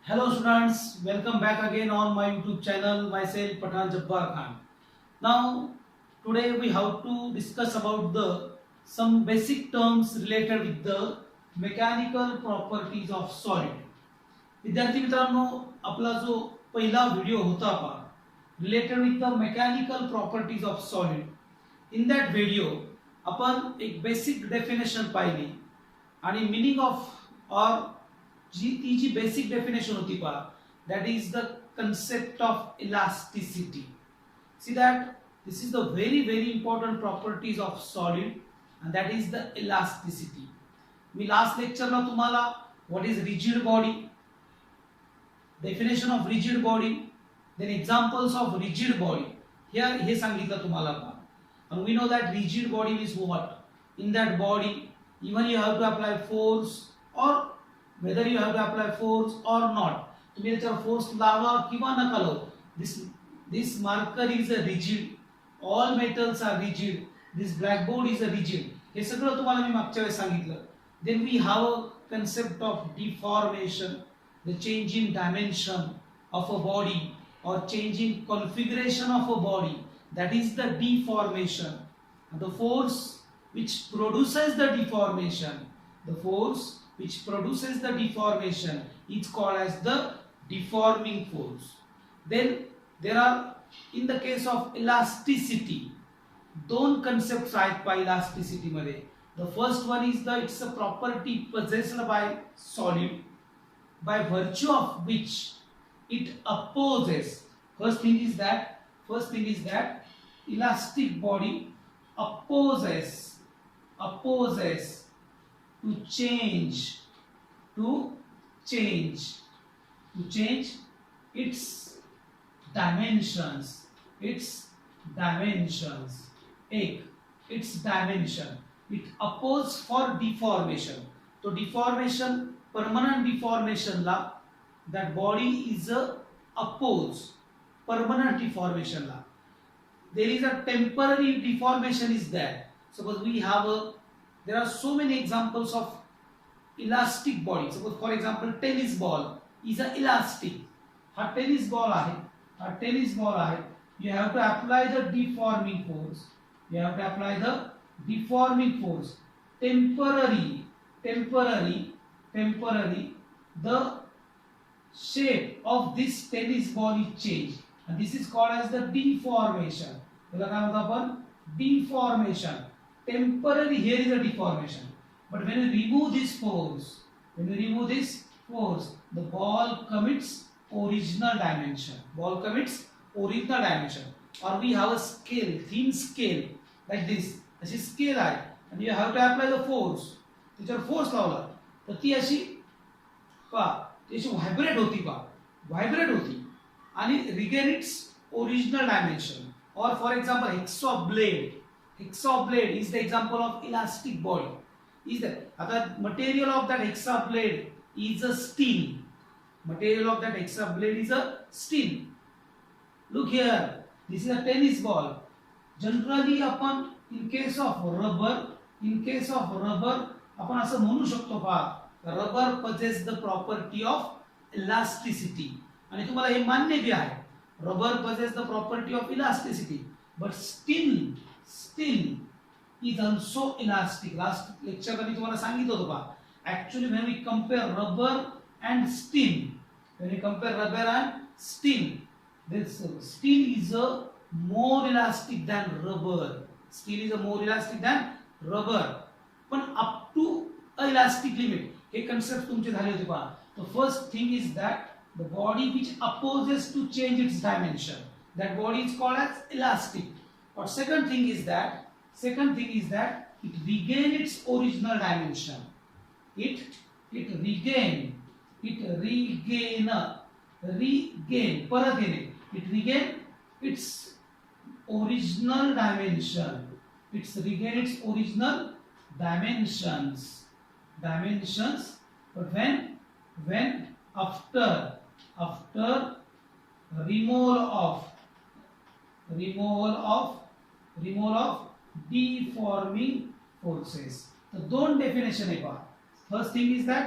Hello students, welcome back again on my YouTube channel. Myself Pathan Jabbar Khan. Now today we have to discuss about the some basic terms related with the mechanical properties of solid. विद्यार्थी मित्रांनो, आपला जो पहिला video होता पहा related with the mechanical properties of solid. In that video आपण एक basic definition पाहिली आणि मिनिंग ऑफ ऑर ती जी बेसिक डेफिनेशन होती पहा, that is the concept of elasticity. See that this is the very important properties of solid and that is the elasticity. मी last लेक्चरला तुम्हाला what is rigid body, definition of rigid body, then examples of rigid body here हे सांगितलं तुम्हाला पहा. And we know that rigid body means what? In that body even you have to apply force, or whether you have to apply force or not, तुम्ही त्याच्यावर force लावा किंवा नका लावू, this marker is a rigid, all metals are rigid, this blackboard is a rigid. हे सगळं तुम्हाला मी मागच्या वेळेस सांगितलं. Then we have a concept of deformation, the change in dimension of a body or change in configuration of a body, that is the deformation. And the force which produces the deformation, is called as the deforming force. Then there are, in the case of elasticity, दोन concepts आहेत by elasticity मध्ये. The first one is the it's a property possessed by solid by virtue of which it opposes. First thing is that elastic body opposes to change its dimensions. Its dimension it opposes for deformation. तो deformation, permanent deformation La that body is a oppose permanent deformation La. There is a temporary deformation is there. Suppose we have there are so many examples of elastic body. Suppose for example tennis ball is a elastic. हा tennis ball आहे. You have to apply the deforming force. Temporary the shape of this tennis ball is changed, and this is called as the deformation. त्याला काय म्हणतो आपण? Deformation. Temporary here is a deformation, but when you remove this force, the ball commits original dimension. Or we have a scale, thin scale like this. अशी scale आहे, and you have to apply the force. त्याच्यावर force लावला तर ती अशी vibrate होती आणि regain its original dimension. और for example hexa blade is the example of elastic body. Is that आता material of that hexa blade is a steel. Look here, this is a tennis ball. Generally आपण in case of rubber आपण असं म्हणू शकतो पहा, rubber possess the property of elasticity. आणि तुम्हाला हे मान्य बी आहे, rubber possess the property of elasticity, but still is also elastic. Last लेक्चरला मी तुम्हाला सांगितलं होतं पहा, actually when we compare rubber and steel, this steel is a more elastic than rubber. पण up to a elastic limit. हे concept तुमचे झाले होते पहा. The first thing is that the body which opposes to change its dimension, that body is called as elastic. Or second thing is that it regain its original dimension. It regain परत येणे. It regain its original dimensions. But when after removal of deforming forces. तो दोन definition आहे पहा. First thing is that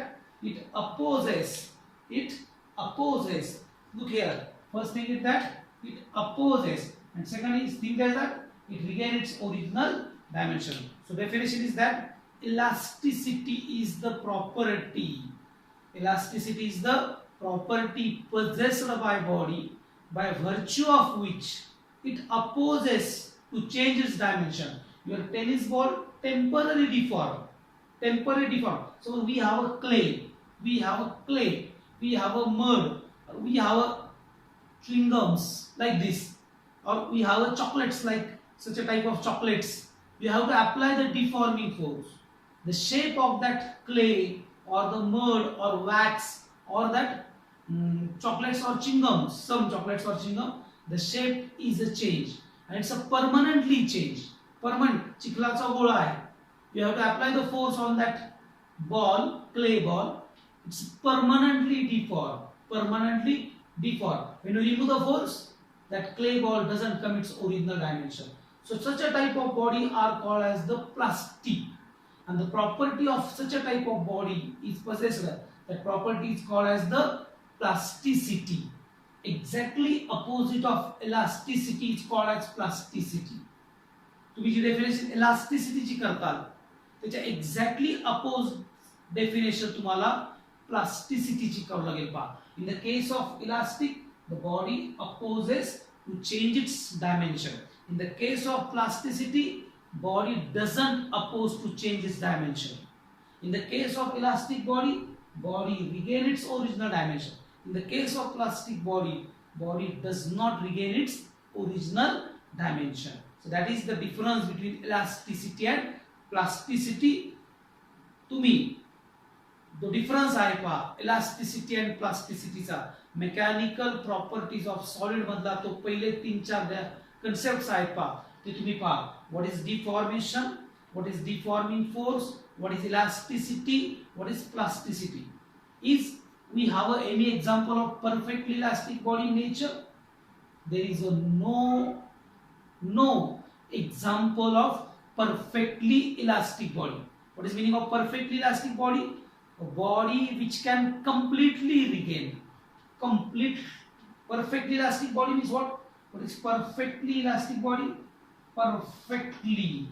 it opposes. Look here. First thing is that it opposes, and second is thing is that it regains its original dimension. So definition is that elasticity is the property. Elasticity is the property possessed by body by virtue of which it opposes to change its dimension. Your tennis ball temporarily deform. Temporarily deform. So we have a clay, we have a mud, we have a chewing gums like this, or we have a chocolates like such a type of chocolates. We have to apply the deforming force. The shape of that clay or the mud or wax or that chocolates or chewing gums, some chocolates or chewing gum, the shape is a change and it's a permanently change. Permanent. चिखलाचा गोळा आहे. You have to apply the force on that ball, clay ball. It's permanently deformed. Permanently deformed. When you remove the force, that clay ball doesn't come its original dimension. So such a type of body are called as the plastic. And the property of such a type of body is possessed. That property is called as the plasticity. Exactly opposite of elasticity is called as plasticity. तुम्ही जी definition इलास्टिसिटीची करताल त्याच्या exactly oppose definition तुम्हाला प्लास्टिसिटीची करावं लागेल पहा. In the case of elastic the body opposes to change its dimension. In the case of plasticity body doesn't oppose to change its dimension. In the case of elastic body regain its original dimension. In the case of plastic body does not regain its original dimension. So that is the difference between elasticity and plasticity. तुम्ही जो difference आहे पहा elasticity and प्लास्टिसिटीचा mechanical properties of solid मधला तो पहिले 3-4 concepts आहेत पहा ते तुम्ही पहा. What is deformation? What is deforming force? What is elasticity? What is plasticity? Is we have any example of perfectly elastic body in nature? There is no example of perfectly elastic body. What is meaning of perfectly elastic body? A body which can completely regain. Perfectly elastic body means what? What is perfectly elastic body? Perfectly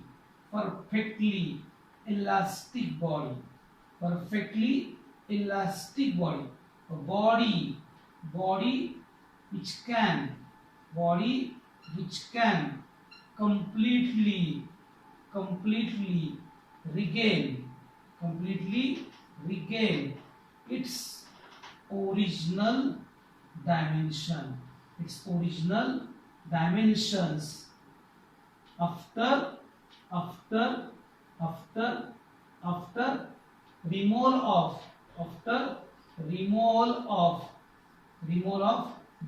elastic body. Perfectly elastic body. A body which can completely regain its original dimension. Its original dimensions after removal of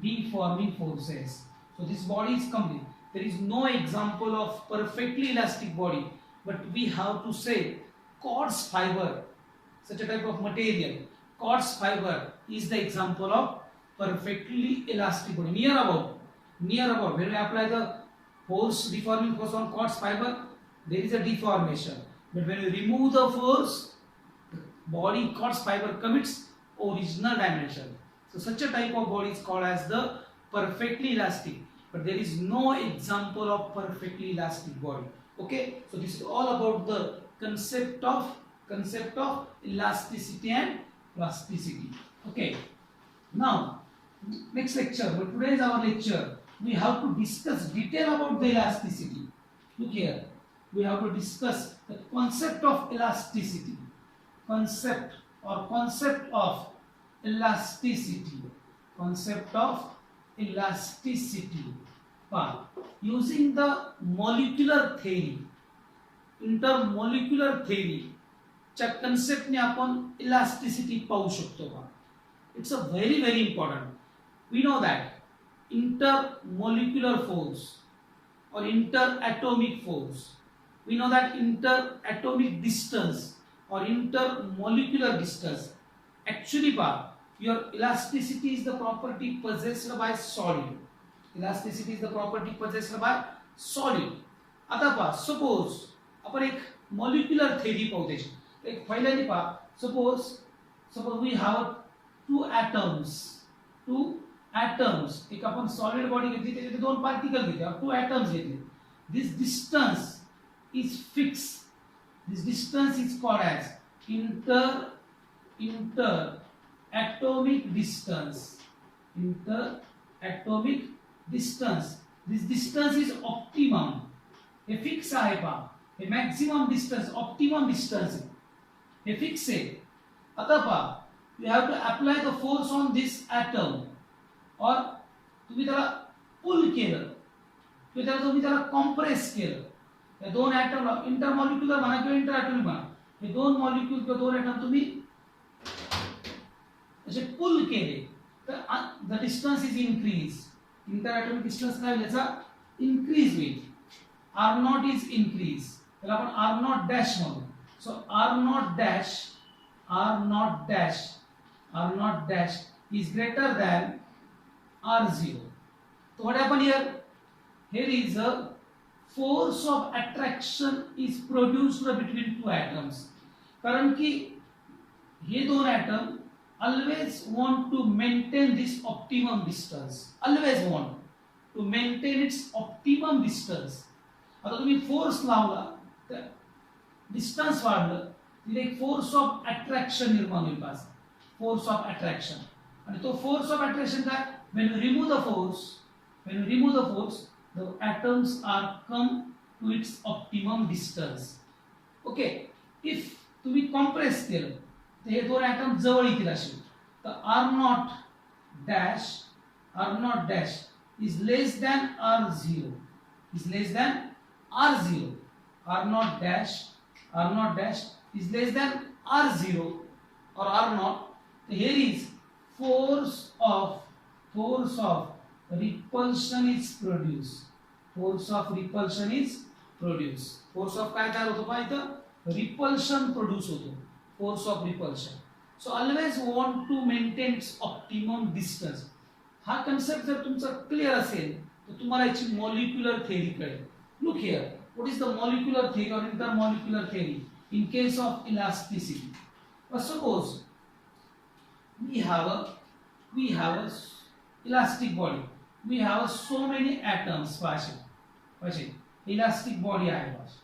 deforming forces. So this body is complete. There is no example of perfectly elastic body, but we have to say quartz fiber, such a type of material. Quartz fiber is the example of perfectly elastic body. Near about. When we apply the force, deforming force on quartz fiber, there is a deformation. But when you remove the force, the body quartz fiber commits original dimension. So such a type of body is called as the perfectly elastic. But there is no example of perfectly elastic body. Okay, so this is all about the concept of elasticity and plasticity. Okay, now next lecture. But today is our lecture. We have to discuss detail about the elasticity. Look here, we have to discuss the concept of elasticity. Concept of elasticity. Using the molecular theory, intermolecular theory च्या concept ने आपण elasticity पाहू शकतो का. It's a very important. We know that intermolecular force or interatomic force. We know that interatomic distance or intermolecular distance. Actually, your elasticity is the property possessed by solid. Elasticity is the property possessed by solid. आता पहा, suppose आपण एक molecular theory पाहू त्याची. एक पहिल्यांदा पहा, suppose we have two atoms. Two atoms. एक आपण सॉलिड बॉडी घेतली त्याच्यात दोन पार्टिकल घेतले, टू atoms घेतले. This distance is fixed. This distance is called as interatomic distance. Interatomic distance. This distance is optimum. हे फिक्स आहे पहा, हे मॅक्सिमम डिस्टन्स, ऑप्टिमम डिस्टन्स आहे, हे फिक्स आहे. आता पहा, you have to apply the force on this atom, और तुम्ही त्याला पुल केलं, तुम्ही त्याला कॉम्प्रेस केलं. या दोन ॲटमला इंटरमॉलिक्युलर म्हणा किंवा इंटरॲटॉमिक म्हणा, हे दोन मॉलिक्युल किंवा दोन ॲटम तुम्ही असे पुल केले तर the distance is increase. Interatomic distance काय होईल, याचा इन्क्रीज होईल. आर नॉट इज इन्क्रीज, त्याला आपण आर नॉट डॅश म्हणू. So R naught dash is greater than R0. So what happened here? Here is a force of attraction is produced between two atoms. कारण की हे दोन atom always want to maintain this optimum distance. Always want to maintain its optimum distance. आता तुम्ही force लावला तर distance वाढलं, तिथे एक फोर्स ऑफ अट्रॅक्शन निर्माण होईल पास. फोर्स ऑफ अट्रॅक्शन, आणि तो फोर्स ऑफ अट्रॅक्शन काय, when you remove the force, the atoms are come to its optimum distance. Okay, if तुम्ही कॉम्प्रेस केलं तर हे दोन ॲटम जवळ येतील असे, तर r not dash is less than r0, r not dash is less than r0 or r not. Here is force of repulsion is produced. Force of काय तयार होतो पहा इथं, रिपल्शन प्रोड्यूस होतो, force of repulsion. So always want to maintain its optimum distance. हा concept जर तुमचा clear असेल तर तुम्हाला याची मॉलिक्युलर थेअरी कळेल. Look here, what is the molecular theory और intermolecular theory in case of elasticity. Suppose we have a elastic body, we have so many atoms. पाशे elastic body आहे पाशे.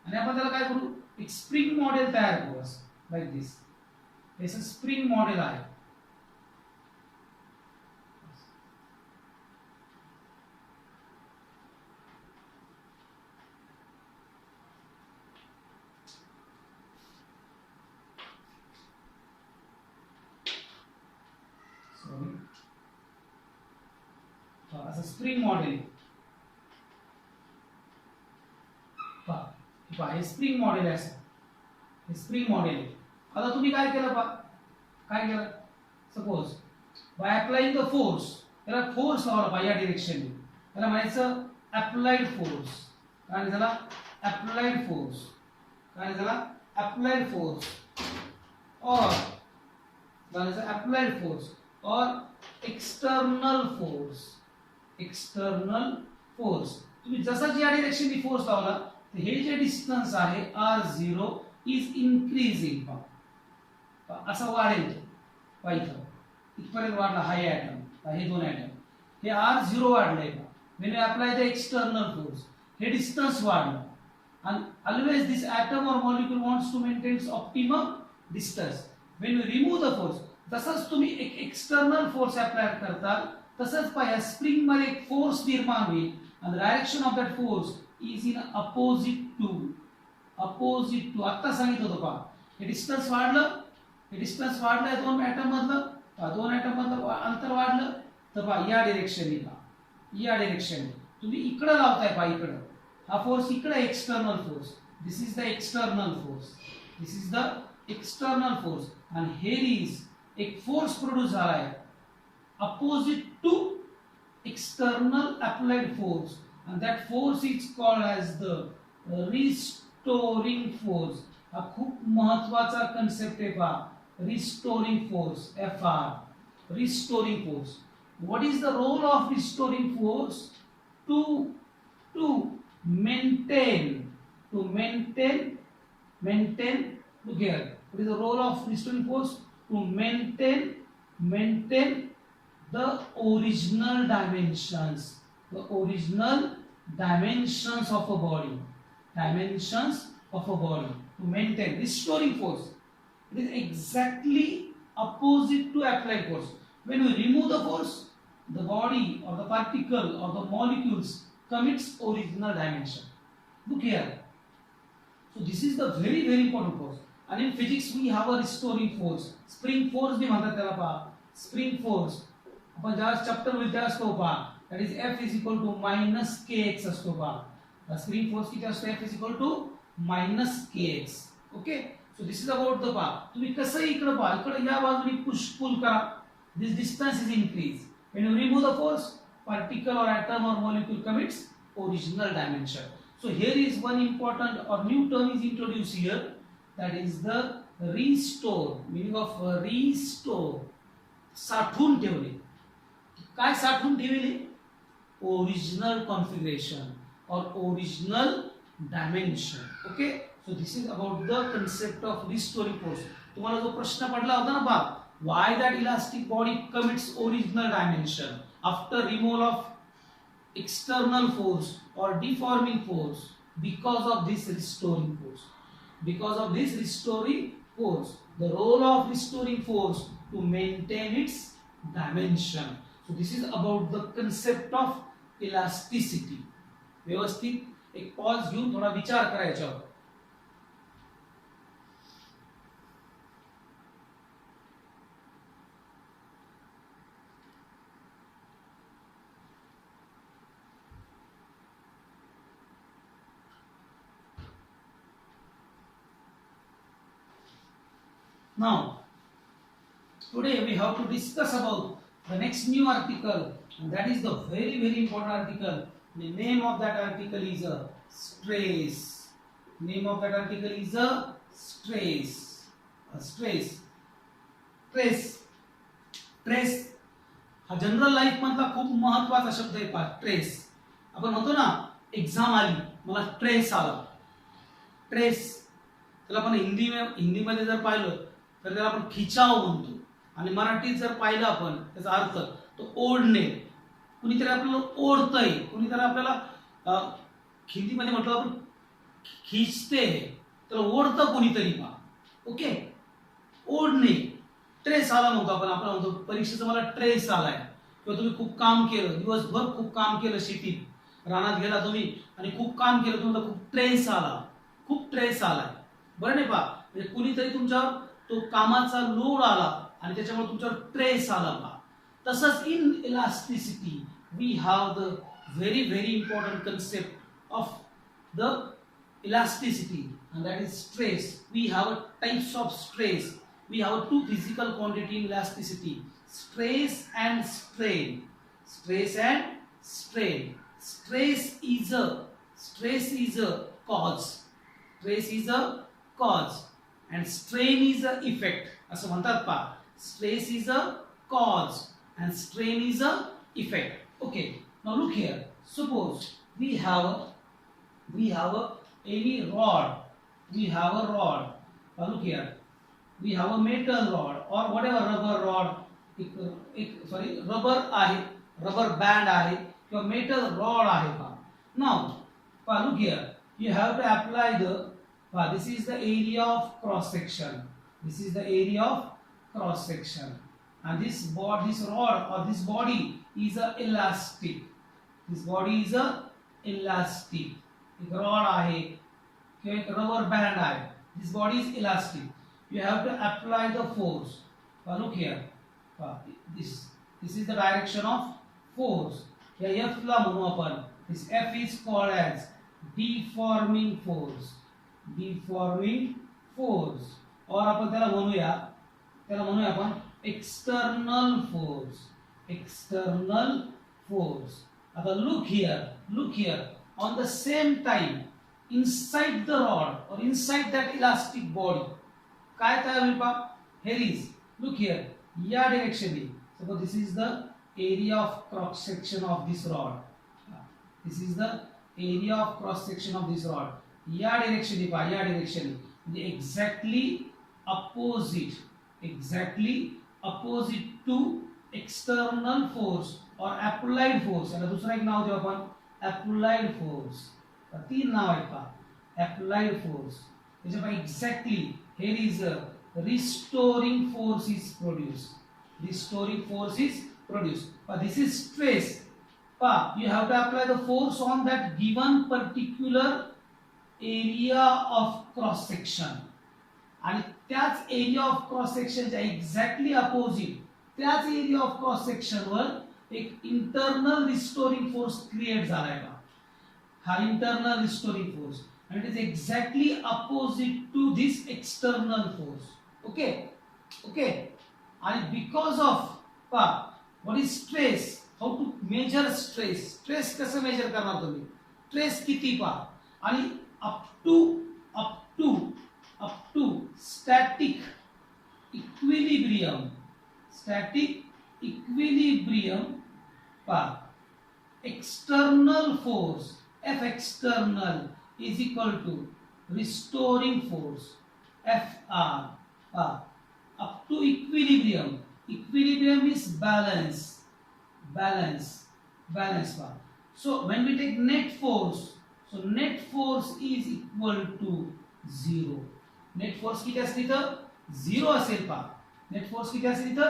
आणि आपण त्याला काय करू, एक स्प्रिंग मॉडेल तयार करू लाईक दिस. हे स्प्रिंग मॉडेल आहे. असं स्प्रिंग मॉडेल पहा, हे स्प्रिंग मॉडेल आहे, असं हे स्प्रिंग मॉडेल. आता तुम्ही काय केलं पहा, काय केलं, suppose by applying the force, त्याला फोर्स लावला पहा या डिरेक्शनने, त्याला म्हणायचं अप्लाइड फोर्स. काय झाला, अप्लाइड फोर्स. काय झाला, अप्लाइड फोर्स और अप्लाइड फोर्स और एक्सटर्नल फोर्स. तुम्ही जसा या डायरेक्शननी फोर्स लावला तर हे जे डिस्टन्स आहे r0 इज इन्क्रीजिंग. असं वाढेल इथं इथपर्यंत वाढला हा ॲटम, हे दोन ॲटम, हे r0 वाढलंय का, when you apply the external force हे डिस्टन्स वाढलं. and always this atom or molecule wants to maintain its optimum distance. when you remove the force, तसंच तुम्ही एक एक्सटर्नल फोर्स अप्लाय करता, तसंच पाया स्प्रिंग मध्ये एक फोर्स निर्माण होईल, and the direction of that force is in opposite to. आता सांगितलं होतं पहा, हे डिस्टन्स वाढलं दोन ॲटम मधलं अंतर वाढलं, तर पहा या डायरेक्शनने तुम्ही इकडे लावताय पहा, इकडे हा फोर्स, इकडे external force. This is the external force and here is एक फोर्स प्रोड्यूस झाला आहे opposite to external applied force, and that force is called as the restoring force. हा खूप महत्वाचा कन्सेप्ट आहे पहा, restoring force, FR, restoring force. What is the role of restoring force? To maintain maintain. Look here. What is the role of restoring force? To maintain the original dimensions. The original dimensions of a body. Dimensions of a body. To maintain restoring force. It is exactly opposite to applied force. When we remove the force, the body or the particle or the molecules commits original dimension. Look here. So this is the very important force. And in physics we have a restoring force. Spring force भी म्हणतात त्याला पहा. Spring force. आपण ज्या chapter मध्ये असतो पहा. That is F is equal to minus kx असतो पहा. The spring force किती असतो? F is equal to minus kx. Okay. So this is about the पहा. तुम्ही कसं इकडे पहा. इकडे या बाजूने push pull करा. This distance is increased. When you remove the force, particle or atom or molecule commits original dimension. So here is one important or new term is introduced here, that is the restore. Meaning of restore. साठवून ठेवले. काय साठवून ठेवले? Original configuration or original dimension. Okay. So this is about the concept of restoring force. तुम्हाला जो प्रश्न पडला होता ना बा, why that elastic body commits original dimension after removal of external force or deforming force? Because of this restoring force. Because of this restoring force. The role of restoring force to maintain its dimension. So this is about the concept of elasticity. व्यवस्थित एक pause घेऊन थोडा विचार करायचा. Now, today we have to discuss about the next new article, and that is the very important article. The name of that article is a stress. Name of that article is a stress. A stress. Stress. Stress. हा general life मधला खूप महत्त्वाचा शब्द आहे पहा. Trace. आपण म्हणतो ना एग्जाम आली मला ट्रेस आला. ट्रेस त्याला आपण हिंदीमध्ये जर पाहिलं तर त्याला आपण खिचाव म्हणतो आणि मराठीत जर पाहिलं आपण त्याचा अर्थ तो ओढणे. कुणीतरी आपल्याला ओढतंय, कुणीतरी आपल्याला हिंदीमध्ये म्हटलं आपण खिचते, त्याला ओढतं कुणीतरी पहा. ओके. ओढणे. ट्रेस आला म्हणतो आपण म्हणतो परीक्षेचा मला ट्रेस आलाय. किंवा तुम्ही खूप काम केलं, दिवसभर खूप काम केलं, शेतीत रानात गेला तुम्ही आणि खूप काम केलं, तुम्हाला खूप ट्रेस आला, खूप ट्रेस आलाय. बरं नाही पहा. म्हणजे कुणीतरी तुमच्यावर तो कामाचा लोड आला आणि त्याच्यामुळे तुमच्यावर ट्रेस आला पहा. तसंच in elasticity we have the very important concept of the elasticity and that is stress. We have types of stress. We have two physical quantity in elasticity: stress and strain. Stress and strain. Stress is a cause. Stress is a cause and strain is a effect. असं म्हणतात पहा. Stress is a cause and strain is a effect. Okay. Now look here. Suppose we have any rod. We have a rod. Now look here. We have a metal rod or whatever rubber rod. Rubber आहे, rubber band आहे किंवा metal rod आहे पहा. Now look here. You have to apply this is the area of cross section. This is the area of cross section. And this rod or this body is a elastic. This body is a elastic. एक rod आहे किंवा एक rubber band आहे. This body is elastic. You have to apply the force. Look here. This is the direction of force. या F ला म्हणू आपण. This F is called as deforming force. Deforming force. और आपण त्याला म्हणूया आपण external force. External force. आता look here. On the same time, inside the rod or inside that elastic body, काय तयार होईल पहा? Here is, look here, या direction. Suppose this is the area of cross section of this rod. This is the area of cross section of this rod. या direction पहा, या direction. म्हणजे exactly opposite to external force और applied force, याला दुसरं एक नाव देऊ आपण अप्लाइड फोर्स. तीन नाव आहेत पहा अप्लाइड फोर्स. त्याच्या exactly here is a restoring force is produced. Restoring force is produced. But this is stress. You have to apply the force on that given particular area of cross section. आणि त्याच area of cross सेक्शनच्या exactly opposite त्याच area of cross सेक्शनवर एक internal restoring force create झालाय का. हा internal restoring force and it is exactly opposite to this external force. Okay, and because of what is stress, how to measure stress कसं major करणार तुम्ही. Stress किती आणि up to static equilibrium external force F external is equal to restoring force FR up to equilibrium. Equilibrium is balance bar. So when we take net force, so net force is equal to 0. Net force किती असेल तर 0 असेल पहा. net force किती असेल तर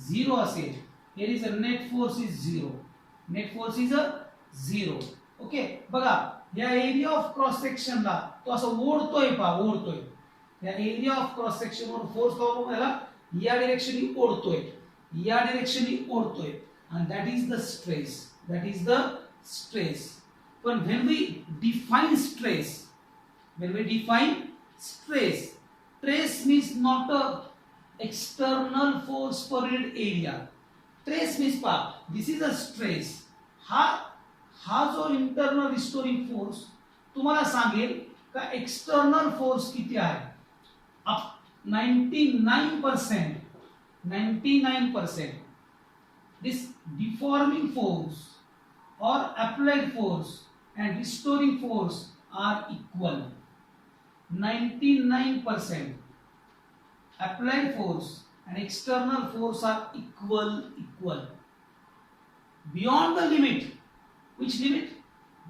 0 असेल. here is a net force is 0. net force is a 0. Okay बघा या एरिया ऑफ क्रॉस सेक्शनला तो असं ओढतोय या area of cross section were force लावून याला या डायरेक्शननी ओढतोय and that is the stress. But when we define stress, stress means not a external force per unit area. Stress means this is a stress. हा जो internal restoring force तुम्हाला सांगेल का external force किती आहे. 99% this deforming force or applied force and restoring force are equal. 99% applied force and external force are equal. Beyond the limit, which limit?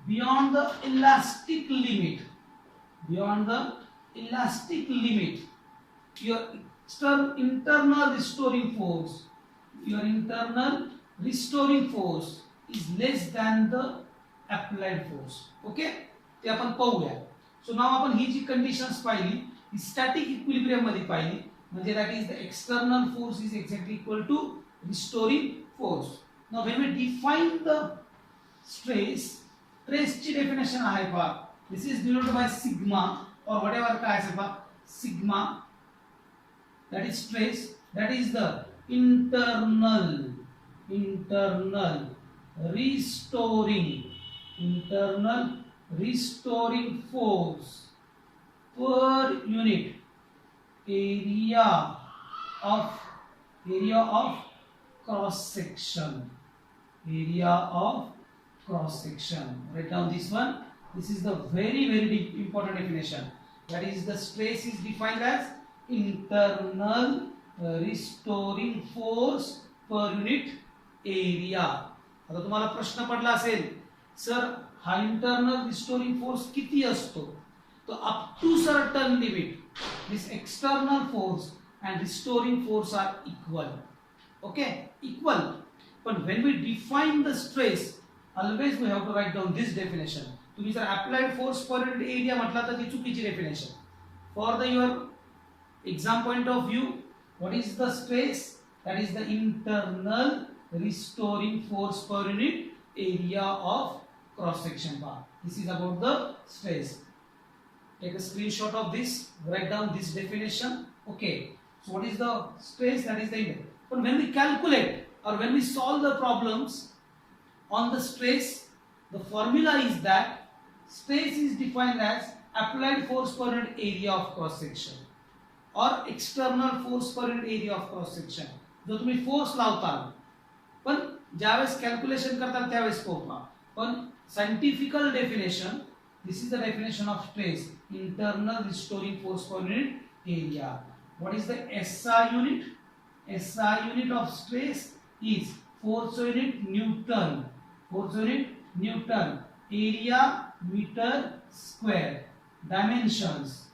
Beyond the elastic limit. Your internal restoring force is less than the applied force. Okay, ते आपण पाहूया. सो नाव आपण ही जी conditions पाहिली ही static equilibrium मध्ये पाहिली, म्हणजे that is the external force is exactly equal to restoring force. Now when we define the स्ट्रेसची definition आहे पहा. This is denoted by sigma और व्हाटएवर काय असेल पहा sigma. that is stress, that is the internal restoring force per unit area of cross section. Write down this one. This is the very important definition. That is the stress is defined as internal restoring force per unit area. आता तुम्हाला प्रश्न पडला असेल sir हा internal restoring force किती असतो. तो up to certain limit this external force and restoring force are equal. Okay, equal. But when we define the stress, always we have to write down this definition. तुम्ही जर applied force per unit area म्हटला तर ती चुकीची definition. For the your exam point of view, what is the stress? That is the internal restoring force per unit area of cross section bar. This is about the stress. Take a screenshot of this, write down this definition. Okay, so what is the stress? That is the index. But when we calculate or when we solve the problems on the stress, the formula is that stress is defined as applied force per unit area of cross section or external force per unit area of cross section. जो तुम्ही force लावताल पण ज्यावेळेस calculation करताल त्यावेळेस पोहोचा. पण scientific definition This is the definition of stress, internal restoring force per unit area. What is the SI unit? SI unit of stress is force unit Newton. Force unit Newton. Area meter square. Dimensions.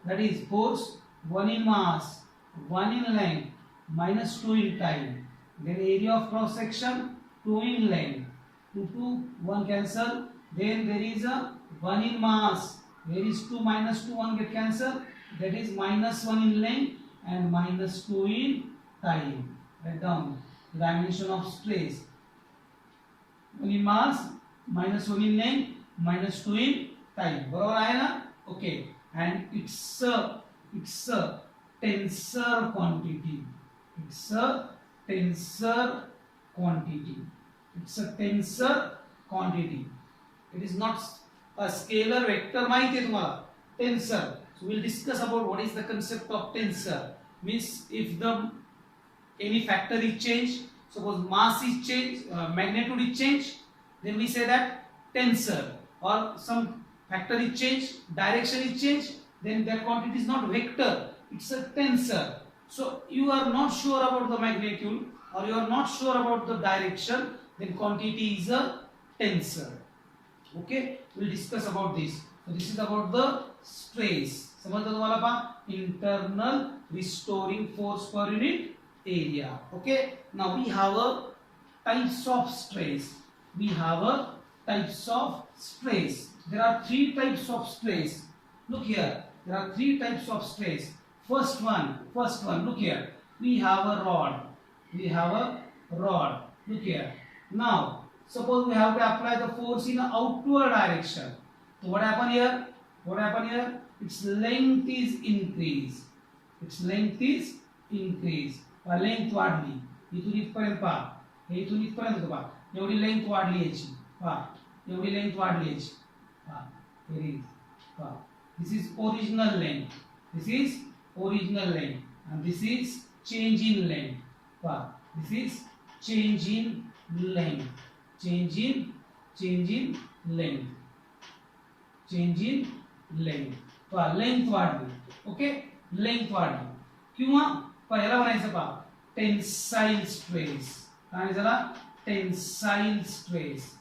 That is force 1 in mass, 1 in length, minus 2 in time. Then area of cross section 2 in length. 2 to 1 cancel. Then there is a 1 in mass. There is 2 minus 2, 1 get cancelled. That is minus 1 in length and minus 2 in time. Write down dimension of stress. 1 in mass, minus 1 in length, minus 2 in time. बरोबर आहे ना? Okay. And it's a tensor quantity. It's a tensor quantity. It is not a scalar vector. माहिती आहे तुम्हाला? Tensor. So we'll discuss about what is the concept of tensor. Means if the any factor is changed, suppose mass is changed, magnitude is changed, then we say that tensor. Or some factor is changed, direction is changed, then that quantity is not vector, it's a tensor. So you are not sure about the magnitude or you are not sure about the direction, then quantity is a tensor. Okay, we'll discuss about this. So this is about the stress. समजलं तुम्हाला पहा? Internal restoring force per unit area. Okay, now we have a types of stress. There are 3 types of stress. Look here, there are 3 types of stress. First one, look here. We have a rod. Look here. Now, suppose we have to apply the force in an outward direction. So what happened here? Its length is increased. Length वाढली. इथून इथपर्यंत पहा. हे इथून इथपर्यंत पहा. एवढी length वाढली याची. पहा. एवढी लेंथ वाढली याची. पहा. Here is. पहा. This is original length. And this is change in length. Pah. This is change in length. Change in length. Pah. Length वाढली. Okay? Length वाढली. किंवा पहिला म्हणायचं पहा टेन्साइल स्ट्रेस. काय झाला? टेन्साइल स्ट्रेस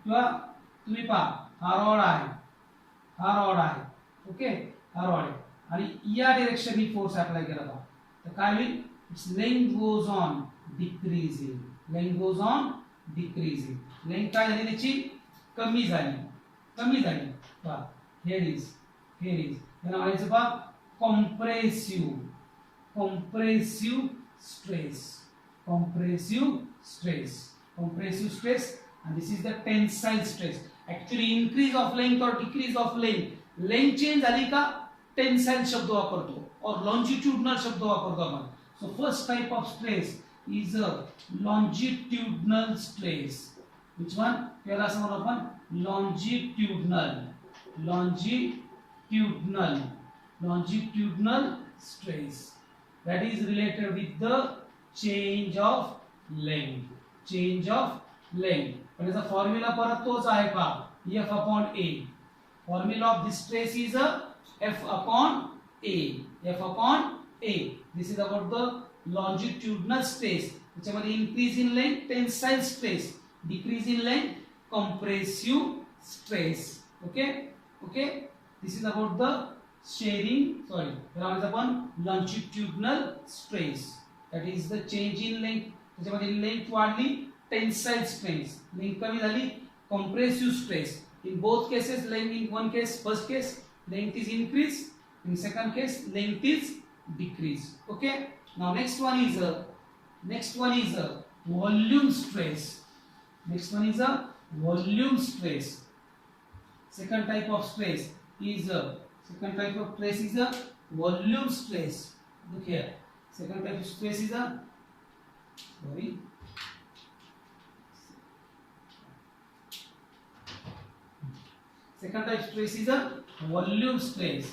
किंवा तुम्ही पहा हा रॉड आहे. ओके, हा रॉड आहे आणि या डायरेक्शन ही फोर्स अप्लाय केला पहा तर काय होईल? Its length goes on decreasing. Length काय झाली त्याची? कमी झाली. पहा हिअर इज याला म्हणायचं पहा compressive stress, and this is the tensile stress. Actually increase of length or decrease of length change झाली का टेन्साइल शब्द वापरतो और longitudinal शब्द वापरतो आपण. So first type of stress is a longitudinal stress. Which one? पहिला समोर आपण longitudinal stress that is related with the change of length. पण याचा फॉर्म्युला परत तोच आहे पहा F upon A. Formula of this stress is a F upon A. This is about the longitudinal stress. त्याच्यामध्ये increase in length tensile stress, decrease in length compressive stress. Okay. This is about the longitudinal stress. That is the change in length. त्याच्यामध्ये length वाढली tensile stress, length कमी झाली compressive stress. In both cases, length in one case, first case, length is increased. In second case, length is decreased. Okay. Now next one is a volume stress. Second type of stress is a volume stress. Look here. Second type of stress is a Second type stress is a volume stress.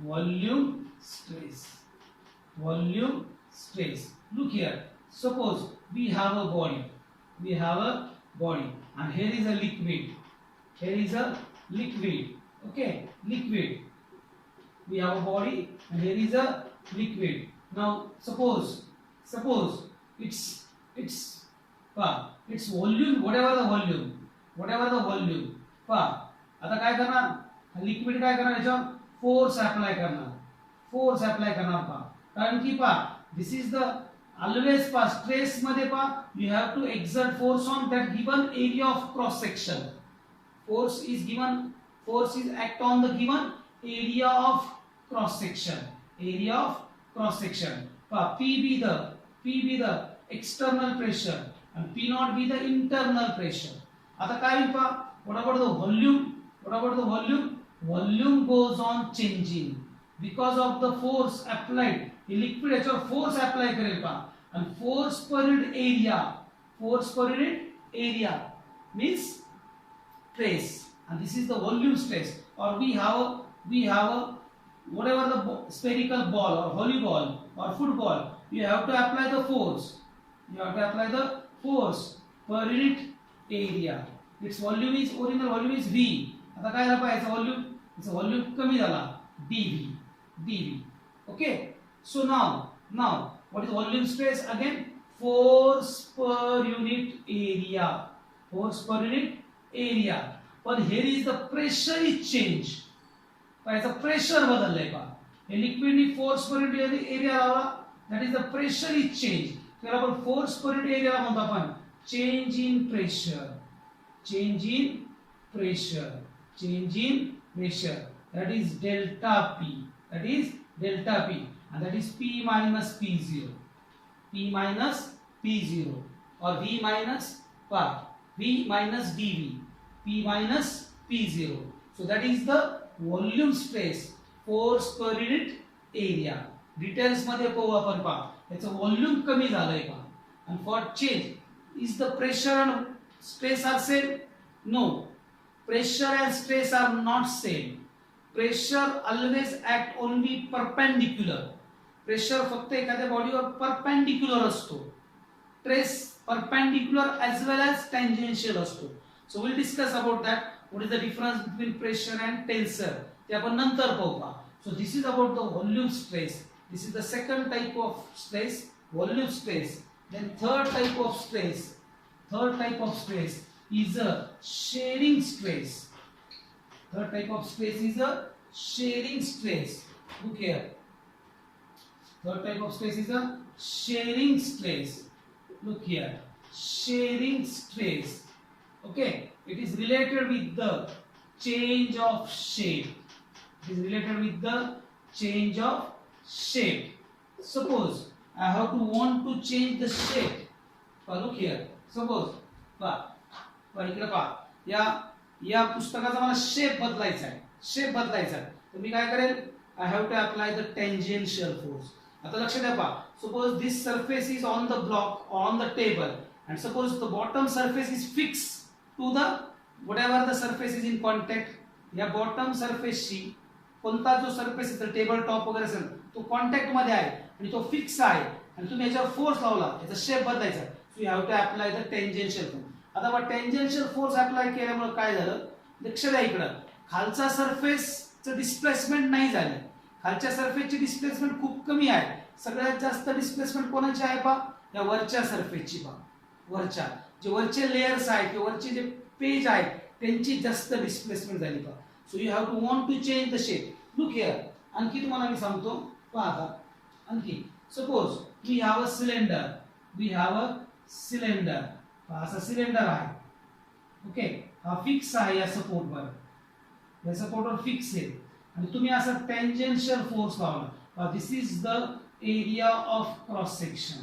Volume stress. Look here. Suppose we have a body. we have a body, and here is a liquid. Here is a liquid. Okay, liquid. We have a body, and here is a liquid. Now suppose it's its volume, whatever the volume. आता काय करणार, liquid काय करणार, याच्यावर force apply करणार कारण की this is the always stress मध्ये you have to exert force on that given area of cross section. Force is act on the given area of cross section. P be the external pressure and P naught be the internal pressure. आता काय होईल what about the volume? Volume goes on changing because of the force applied. The liquid याच्यावर force apply करेल and force per unit area means stress, and this is the volume stress. Or we have a whatever the spherical ball or volleyball or football, you have to apply the force per unit area. Its original volume is V. आता काय झालं याचा volume कमी झाला dv. Okay, so now what is volume stress? Again, force per unit area. But here is the pressure is change. याचा pressure बदललाय हे liquid नी force per unit area लावला, that is the pressure is change. त्याला आपण force per unit area म्हणतो आपण change in pressure. That is delta P. And that is P minus P0. Or V minus dV. P minus P0. So that is the volume stress, force per unit area. Details मध्ये पाहू आपण याचं volume कमी झालंय and for change is the pressure and stress are same? No, pressure and stress are not same. Pressure always act only perpendicular. Pressure फक्त एखाद्या बॉडीवर perpendicular असतो. Stress perpendicular as well as tangential असतो. So we'll discuss about that. What is the difference between pressure and tensor? ते आपण नंतर पाहू. So this is about the volume stress. This is the second type of stress, volume stress. Then third type of stress is a shearing stress. Third type of stress is a shearing stress. Look here. Third type of stress is a shearing stress. Look here. Shearing stress. Okay. It is related with the change of shape. Suppose I have to want to change the shape. Look here. Suppose या पुस्तकाचा मला shape बदलायचा आहे तर मी काय करेल, I have to apply the tangential force. आता लक्ष द्या suppose this surface is on the block or on the table, and suppose the bottom surface is fixed to the whatever the surface is in contact. या bottom surface she कोणता जो surface आहे table top वगैरे असेल तो contact मध्ये आहे आणि तो फिक्स आहे आणि तुम्ही याच्यावर फोर्स लावला, याचा शेप बदलायचा, so you have to apply the tangential force. आता टेंजेन्शियल फोर्स अप्लाय केल्यामुळे काय झालं, लक्ष द्या इकडं, खालचा सरफेसचं डिस्प्लेसमेंट नाही झालं, खालच्या सरफेसची डिस्प्लेसमेंट खूप कमी आहे. सगळ्यात जास्त डिस्प्लेसमेंट कोणाची आहे या वरच्या सरफेसची वरच्या जे वरचे लेयर्स आहेत किंवा वरचे जे पेज आहेत त्यांची जास्त डिस्प्लेसमेंट झाली so you have to want to change the shape. Look here, आणखी तुम्हाला मी सांगतो आता आणखी. Suppose we have a cylinder, असा सिलेंडर आहे, ओके, हा फिक्स आहे या सपोर्टवर फिक्स आहे आणि तुम्ही असा टेंजेन्शियल फोर्स लावला. This is the area of cross section.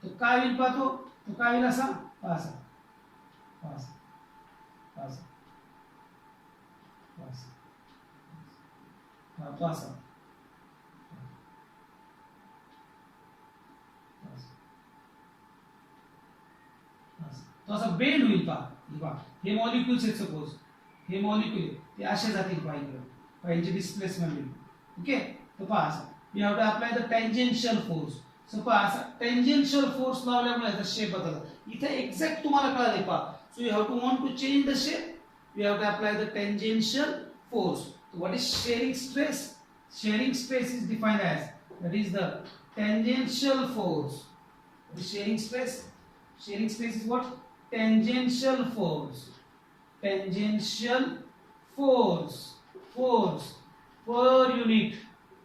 तो काय होईल तो काय होईल असा तो असा बेंड होईल हे मॉलिक्युल्स आहेत, सपोज हे मॉलिक्युल ते असे जातील पाहिजे डिस्प्लेसमेंट होईल. ओके, तो असं you have to apply the tangential force. Suppose tangential force लावल्यामुळे याचा शेप बदलला. इथे एक्झॅक्ट तुम्हाला कळाले पहा. So you have to want to change the shape, you have to apply the tangential force. What is shearing stress? Shearing stress is defined as, that is the tangential force. The shearing stress is what? Tangential force. Tangential force per unit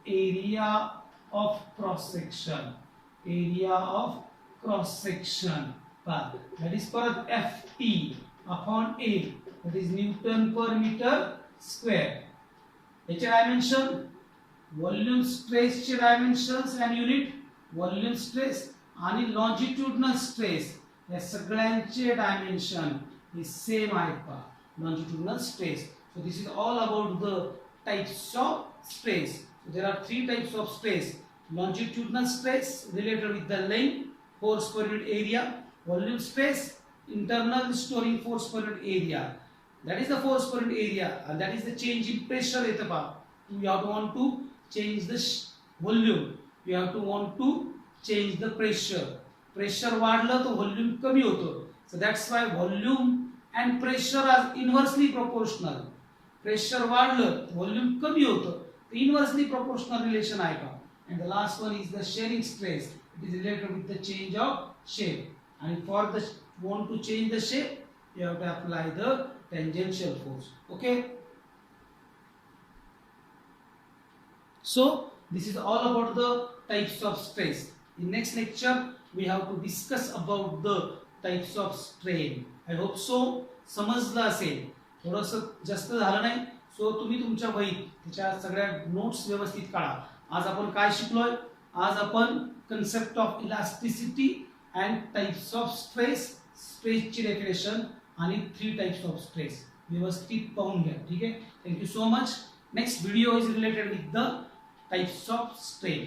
area of cross section. Area of cross section. That is per Ft upon A. That is Newton per meter square. H dimension, volume स्ट्रेसचे dimensions and unit, volume stress आणि longitudinal stress या सगळ्यांचे dimension हे same आहेत पहा. Longitudinal stress. So this is all about the types of stress. There are 3 types of stress. Longitudinal stress related with the length, force per unit area. Volume stress, internal storing force per unit area. That is the force per unit area, and that is the change in pressure येतं पहा. You have to want to change the volume, you have to want to change the pressure. Pressure वाढलं तर volume कमी होतो. So that's why volume and pressure are inversely proportional. Pressure वाढलं volume कमी होतं. The inversely proportional relation आहे का. And the last one is the shearing stress. It is related with the change of shape. And for the want to change the shape, you have to apply the tangential force. Okay. So this is all about the types of stress. In next lecture we have to discuss about the types of strain. I hope so समजलं असेल. थोडंसं जास्त झालं नाही. सो तुम्ही तुमच्या वहीत त्याच्या सगळ्या नोट्स व्यवस्थित काढा. आज आपण काय शिकलोय? आज आपण concept of elasticity and types of stress, स्ट्रेसची डेफिनेशन आणि 3 टाइप्स ऑफ स्ट्रेस व्यवस्थित पाहून घ्या. ठीक आहे. Thank you so much. Next video is related with the types of strain.